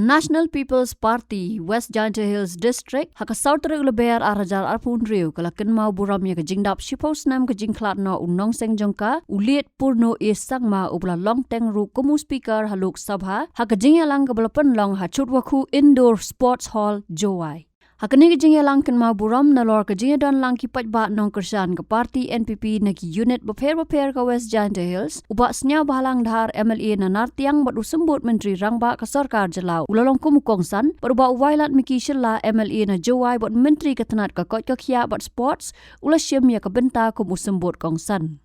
National People's Party West Giant Hills District haka sautere leber arajar arpun riu kalaken mau buram ya kejingdap shipos nam kejingklat no unong seng jongka uliet purno isang ma ubla long teng ru kumu speaker haluk sabha haka jingyalang kebelapen long hachut waku indoor sports hall Jowai. Hakani kejingyalang ken mau buram nalor kejingyadan lang kipat ba nong kersan ke parti NPP nagi unit beper ke West Giant Hills ubak senya bahalang dhar MLA nanar tiang bat usembut menteri rangba ke sarkar jelau ulalong kumukongsan berubah wailat miki shilla MLA na Jowai bat menteri ketenat ke kot ke khia bat sports ula syem ya ke benta kumusembut kongsan.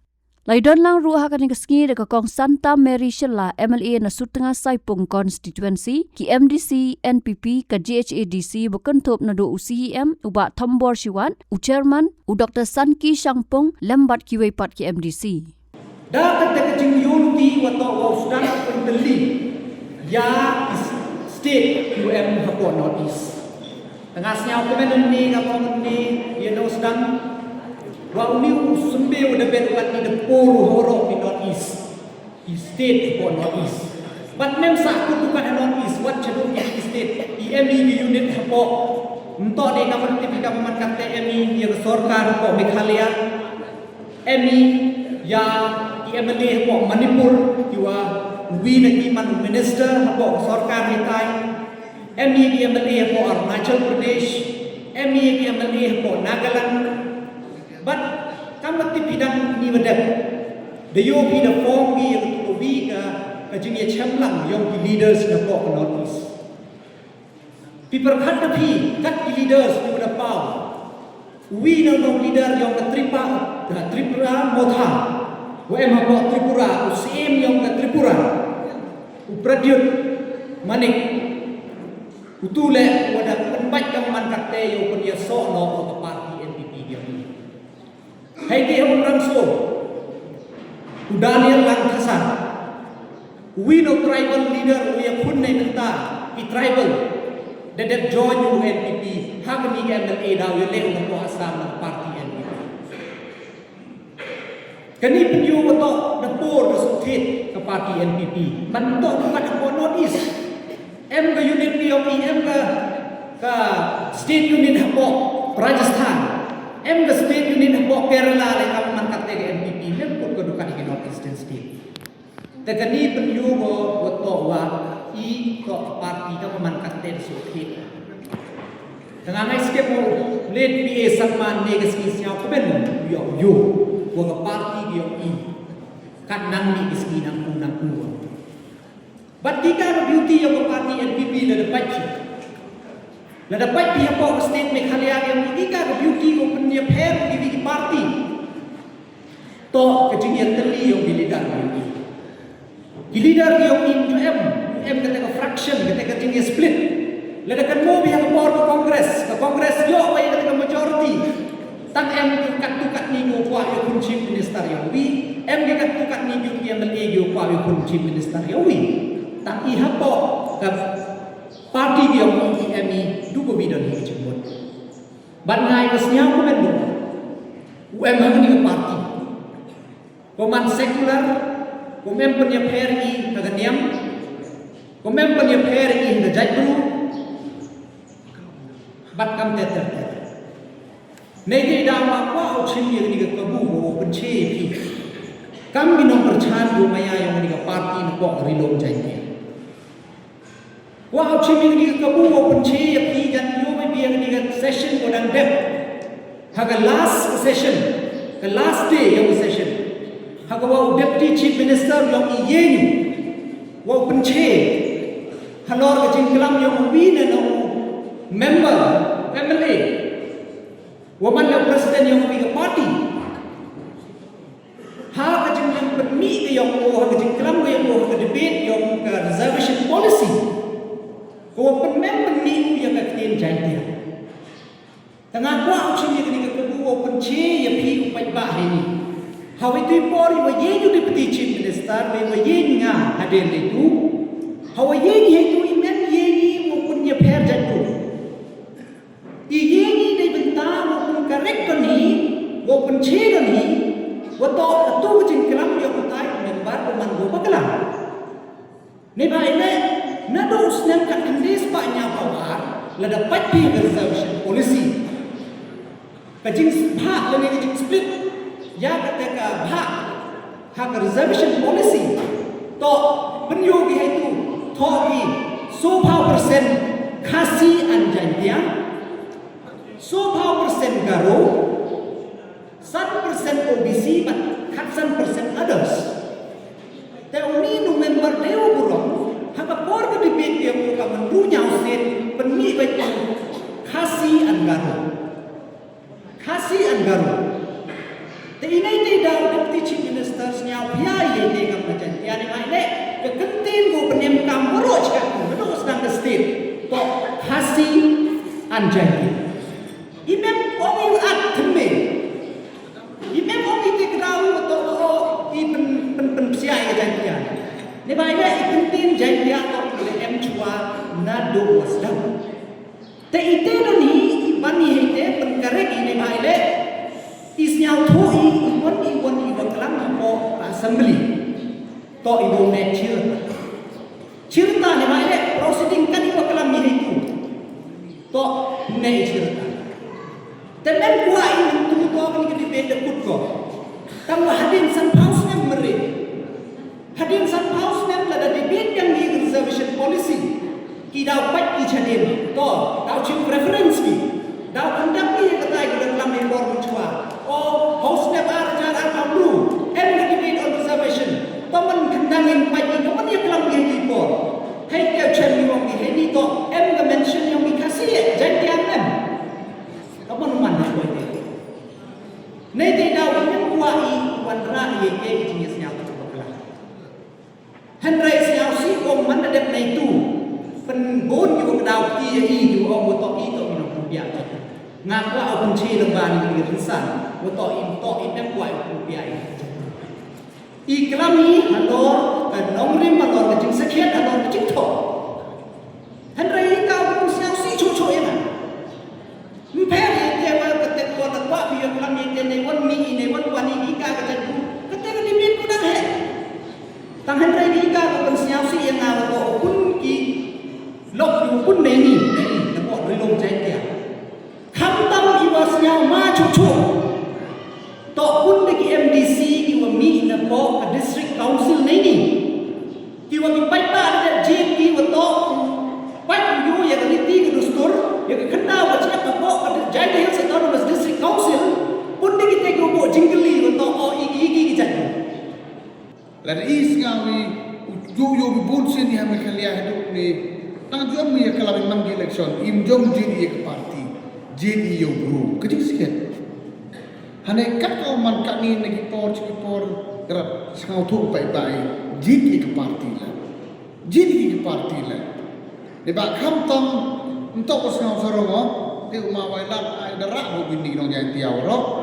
Laidon lang ruah akan kesengi dekat kong Santa Mary Shilla MLA na Sutengah Saipung Constituency ki MDC NPP ke GHADC berkentup na do UCEM ubak Tombor Siwan u chairman u Dr. Sanki Shangpung lembat ki weipat ki MDC. Dapat kecing unity wato sedang pendeli ya state UM Hapon Northeast. Tengah senyap kemen ni kapon ni sedang Wau ni sembel debet kat di poru horok di Northeast, di state for Northeast. But mem sakut bukan Northeast, what cedok di state, di ME unit hapo. Untuk di kapan TV kapan kata ME yang sorkar hapo Meghalaya, ME ya di MLA hapo Manipur, juga we nanti man minister hapo sorkar hitai, ME di MLA hapo Arunachal Pradesh, ME di MLA hapo Nagaland. But kamu bidang ni benda, dia bidang form ni yang tubi ke jenis cemlang yang leaders nampak ke Northeast. People kat tapi kat leaders ni benda power. We no leader yang ke Tripura Motha, WM nampak Tripura, UCM yang ke Tripura, Pradyut Manik, utule wadah penbaik kaman kate yang punya sok no ke parti NPP dia ni. Hai dia orang so, Daniel Langkasan, we no tribal leader we pun naik mentah, i tribal, that join UNPP, hak ni MLA dah we leh untuk asam ng parti NPP. Kani penyu betul dapur sukit ke parti NPP, bentuk bukan ke Northeast, M ke unit POP, M ke state unit hapok Rajasthan. M the state unit hapok Kerala le kaman kate ke NPP mem pun kedukan di Northeastern state. Tekani penyu betul wa i ke parti kaman kate sukit. Dengan ai skep mo late PA Salman ne ke siau kemen yo wa ke parti yo i kan nang ni iski nang ku. But jika beauty yo ke parti NPP le dapat Lada baik pihak pok state Meghalaya yang jika beauty open dia pair di parti. To kejadian teli yang dilidar ini. Dilidar yang UM kata fraction kata kejadian split. Lada kan mau pihak pok ke kongres yo apa yang kata majority. Tang kat tukat ni yo kuat yo pun chief minister yo wi. Kat tukat ni yo MLA yo kuat yo pun chief minister yo wi. Tak ihap pok parti dia UME dua bidang ini cemut. Bangai wasnya aku mendu. UME ini parti. Koman sekular, komen punya PRI kageniam, komen punya PRI ngejaitu. Bat kam teter. Negi dama ko uchim yang ni kabu ho pencepi. Kam binong perchan maya yang ni parti ni ko rilong jaitu. Wah, cimi ni kamu open cie ya pi dan yo me biang ni session ko dan dep. Haga last session, the last day yang session. Haga wa deputy chief minister yang iyenyu. Wa open cie. Halor ke jingklam yang win no member MLA. Wa man la president yang pi party. Ha ke jingklam permi ke yang haga jingklam yang ke debate yang ke reservation policy. Kau pemem menipu yang kekinian jaya. Tengah kuah ucap yang kini kedua penci yang pi upai bah ini. Hawi tu pori waye tu deputy chief minister, waye nga hadir itu. Hawi ye tu imen ye ni maupun ye per jatuh. Ye ni dari bentar maupun correct ni, maupun cedar ni, waktu tu kecil kelam yang utai membar peman gua bakalan. Ni baiknya. Nado usnang kat kandis lada pati reservation policy. Kajing bhag lagi kajing split. Ya ketika bhag hak reservation policy. To penyogi itu togi 10% kasih anjanya, 10% garo, 1% OBC, but 1% others. Tapi ini member dewa burung, hak keluarga di BPM bukan mendunya usin peni baik kasih anggaru, kasih anggaru. Tapi ini tidak deputy chief ministersnya biaya dengan macam tiada mana. Kekentin go penyemkam buruk cakap, betul sedang state. Kok kasih anjani. Imam kami at teme. Imam kami tegrau betul pen siai janjian. Ni baiknya ikentin janjian kau boleh cua nado wasdam. Te ite ni bani ite penkarek ini baiknya isnya thui iwan kelam ko assembly. To ibu net cerita ni baiknya proceeding kan ibu kelam itu. To net cerita. Temen kuah ini tu kau ni debate put ko. Kamu hadin san house nem meri. Hadin san house nem lada debate yang di reservation policy. Kita dapat dicadim. To tahu cip preference ki. Tahu kondak ni kata kita kelam ni bor mencua. Oh house nem arjar atau lu. End the debate on reservation. Teman kendangin pagi teman yang kelam yang dibor. Hai kau cari orang ni hari to. Em the mention yang dikasih jadi em. Teman mana buat itu? Nanti dah orang kuai wanra ye jenis yang tu berkelah. Henry siapa sih orang mana dek itu? Penbon juga dah kia itu orang betul itu minum rupiah. Ngaku aku kunci lembaga ni kesan. Betul itu kuai rupiah. Iklan ni halor nongrim halor kecing sekian halor kecing to. Henry kau siapa sih cucu yang Mperi dia ketek kuat kuat biar kelam yang ni wan mi ini wan wani ika ketek ketek ni biar ku dah he. Tang Henry ni ika ku pensiap si yang awak ko pun ki lok yu pun ni nampak dari lom jai dia. Kam tam iwasnya ma cucu. Tok pun deki MDC iwa mi nampak district council ni. Iwa ki paita ada jin iwa tok pat yu yang ni ti kedustur yang kenal macam apa jadi yang autonomous district council pun kita grup jinggeli untuk iki jadi. Lalu isngawi yo bibun sini hame kalian hidup ni nang jom mi kalau memang election imjom jadi ke parti jadi yo guru kecil sikit. Hane kat kau man kat ni lagi por gerak sengau tu baik jadi ke parti lah. Jadi ke parti lah. Sebab kamtong untuk sengau sorong di rumah wailan ada rak begini nong yang tiaw roh.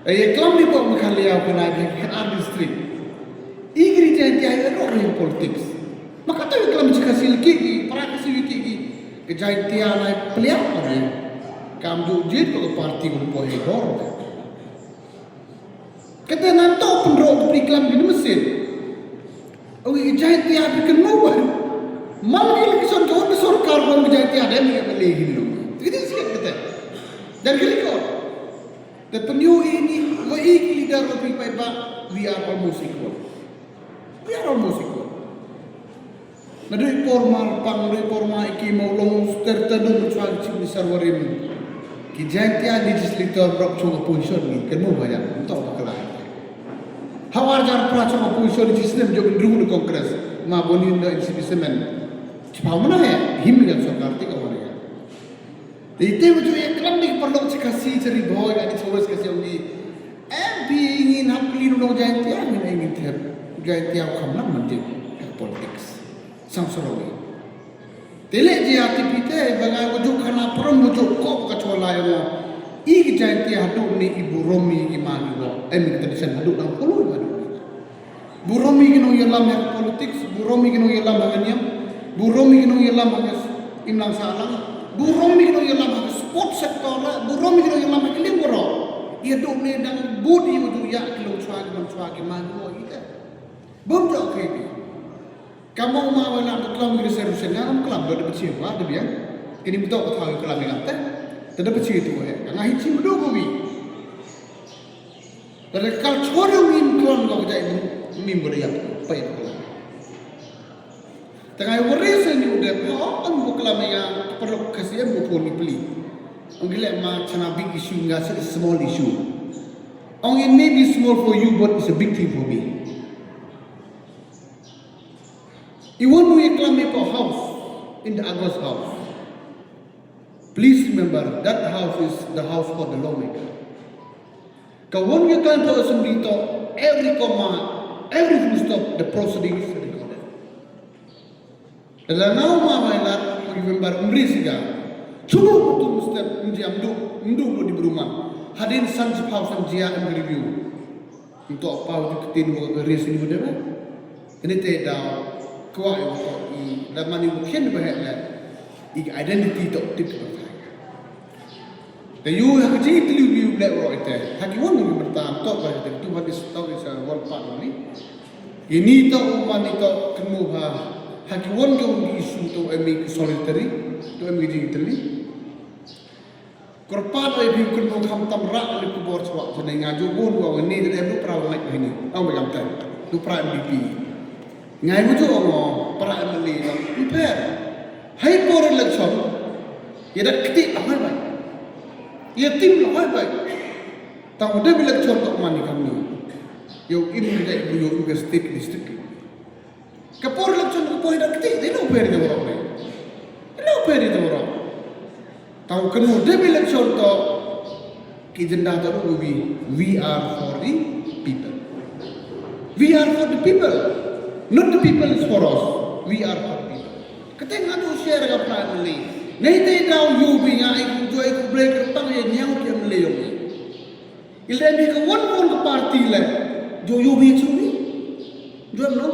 Kelam ni buat makalia kena di distrik. Igri yang tiaw roh yang politik. Maka tu kelam jika silki para kasih wiki kejai tiaw naik peliak orang. Kamu jujur ke parti grupo hedor. Kata nanti pun roh periklam di mesin. Oke kejai tiaw bikin mobile. Malah lagi sorkan sorkar orang kejai tiaw ada yang melih dulu. Itu sikit kata. Dan kau, the penyu ini, waiki leader of people, we are almost equal. We are almost equal. Nadui formal, pangdui formal, iki mau long tertentu cuaca cip disarwarin. Kijantia legislator berapa coba position ni, kenu banyak untuk apa kelai. Hawar jar praca position di sistem juga dulu di kongres, ma bonin da institusimen. Cepat mana ya? Himmigan sokar tiga orang. Itu betul yang kelam ni perlu kasih ceri boy kan itu kasih orang ni. MP ingin hampir nong jangan tiap ingin tiap jangan tiap kamar nanti politik samsorowi. Telek dia tipite bagai wujud karena perang wujud kop kecuali yang ini jangan tiap haduk ni ibu Romi gimana lo? Kita desain haduk dalam pulau haduk. Bu Romi kino yelam yang politik, Bu Romi kino yelam yang Bu Romi kino yelam yang imlang salang. Burung ni kalau yang lama sport sektor lah, burung ni kalau yang lama keling borok. Ia duk ni dan budi itu ya kalau cuagi mana kita. Bumbu okey. Kamu mau nak kelam di reservation, kamu kelam dah bersiap, ada biar. Kini betul kau tahu kelam yang apa? Tidak percaya itu ngahi cing betul kopi. Dari culture yang mimpian kau jadi mimpi dia apa itu kelam. Tengah reason ni udah an bu kelam yang perlu kasih bu pun dibeli. Anggila macam big issue nggak sih small issue. It may be small for you, but it's a big thing for me. You want to claim a house in the Agos house. Please remember that house is the house for the lawmaker. Kawan you claim to assembly to every comma, every full stop, the proceedings is recorded. Dalam nama mailat, remember umrisiga. Cuba betul mesti mdu di rumah. Hadin Sanjip House and Jia and review. Untuk apa untuk tin buat garis ini benda? Ini tidak kuat untuk i dalam ni mungkin bahagian i identity untuk tip berfaham. Dan you hak jadi review black rock itu. Hakiwan yang bertahan tak bahagian itu hadis tahu isa one part ni. Ini tak umat itu kemuha hakiwan yang isu tu emi solitary tu emi digitally. Korpan ay bi kun mo kham tam ra ni ku bor chwa chane nga jo bon wa ni de lu pra wa ngai ni au me kam tan lu pra mpp ngai mu jo ngo pra mli la per hai por election ye da kiti amai bai ye tim lo hai bai ta de election to mani kam ni yo in de yo u state district ka por election ko da kiti de no per de wa bai no per de wa tahu kenu de election to agenda to we are for the people. We are for the people, not the people is for us. We are for the people. Kateng adu share ka family. Nei te daw you bi nga iku joy ku break tang ye nyang ke mle yo. Ile bi ka one party le jo you bi chuni. Jo no.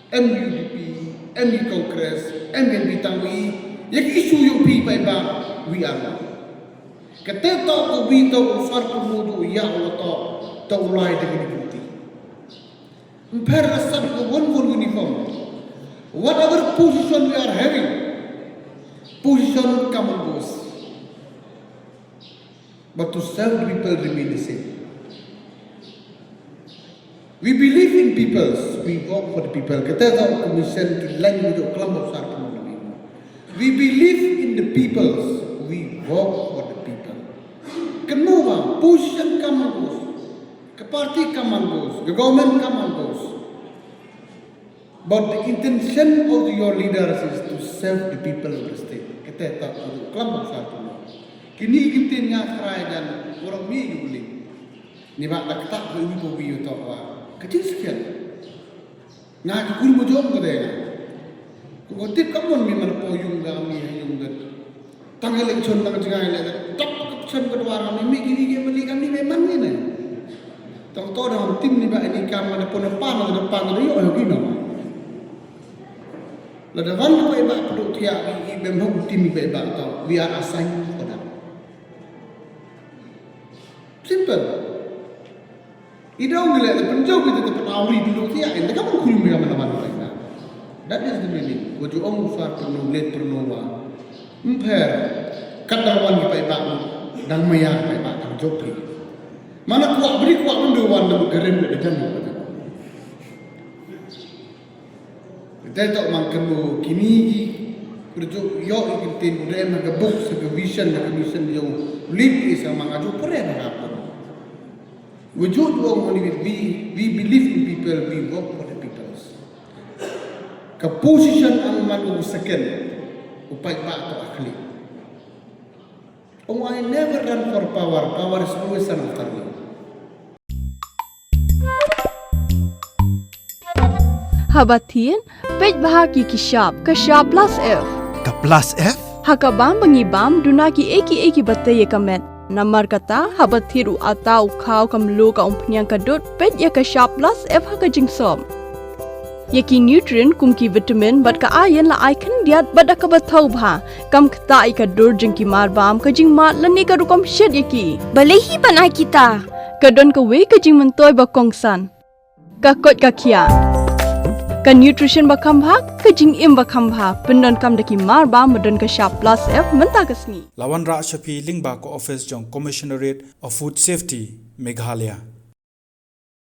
MUDP, MU Congress, MNB Tangwi, yang isu yang pi ba we are one. Kata tak ko bi to usar ko mudu ya Allah to ulai dengan bukti. Empire asal ko one uniform. Whatever position we are having, position come and goes. But to serve people remain the same. We believe in peoples, we work for the people. Kita tahu commission to language of kelompok besar pemuda. We believe in the peoples, we work for the people. Kenapa? Position come and goes, ke party come and goes, the government come and goes. But the intention of your leaders is to serve the people of the state. Kita tahu kelompok besar pemuda. Kini kita ngatrai dan orang ni boleh. Ni bak tak boleh boleh tahu. Kecil sekian. Nah, aku mau jawab ke dia. Kau tip kamu ni mana poyung kami hayung gat. Tanggal election tanggal jangan lagi. Tak keputusan kedua orang ni gini beli kami memang ni. Tahu dalam tim ni bak ini kamu ada pun depan ni yo gino. Lalu depan tu bak perlu tiap memang tim ni bak tahu. We are assigned for that. Simple. Idau ngeliat penjauh kita terpenawari dulu tiap ini kamu kulim dengan mana-mana mereka. That is the meaning. Wajib orang usah penuh let penuh Emper katawan kita ibak dan mayang kita ibak dan jopi. Mana kuat beri kuat mendewan dan gerin berdekan. Kita tak mangkemu kini kerja yo ikintin budaya mengebuk sebagai vision dan mission yang lead isa mengaju pernah apa. Wujud orang we believe in people, we work for the people. Ke position ang manusia second, upay ba atau akhli. I never run for power. Power is always an alternative. Habatin, pej bahagi kishab, kashab plus F. Ka plus F? Hakabam bangibam dunaki eki bataye kamet. Namar kata habathiru atau kau kamlu ka umpnyang kadut pet ya ka sharp plus F ka jingsom. Yaki nutrient kumki vitamin bat ka ayan la icon diat bat ka bathau bha kam kata I ka dur jingki mar bam ka jing mat lani ka rukom shed yaki. Balehi panai kita. Ka don ka we ka jing mentoy ba kongsan. Ka kot ka kia. ka nutrition bakam bha ka jing im bakam bha pendon kam daki mar ba modon ka sharp plus f menta kasni Lawan Ra Shafi Lingba ko office jong Commissionerate of Food Safety Meghalaya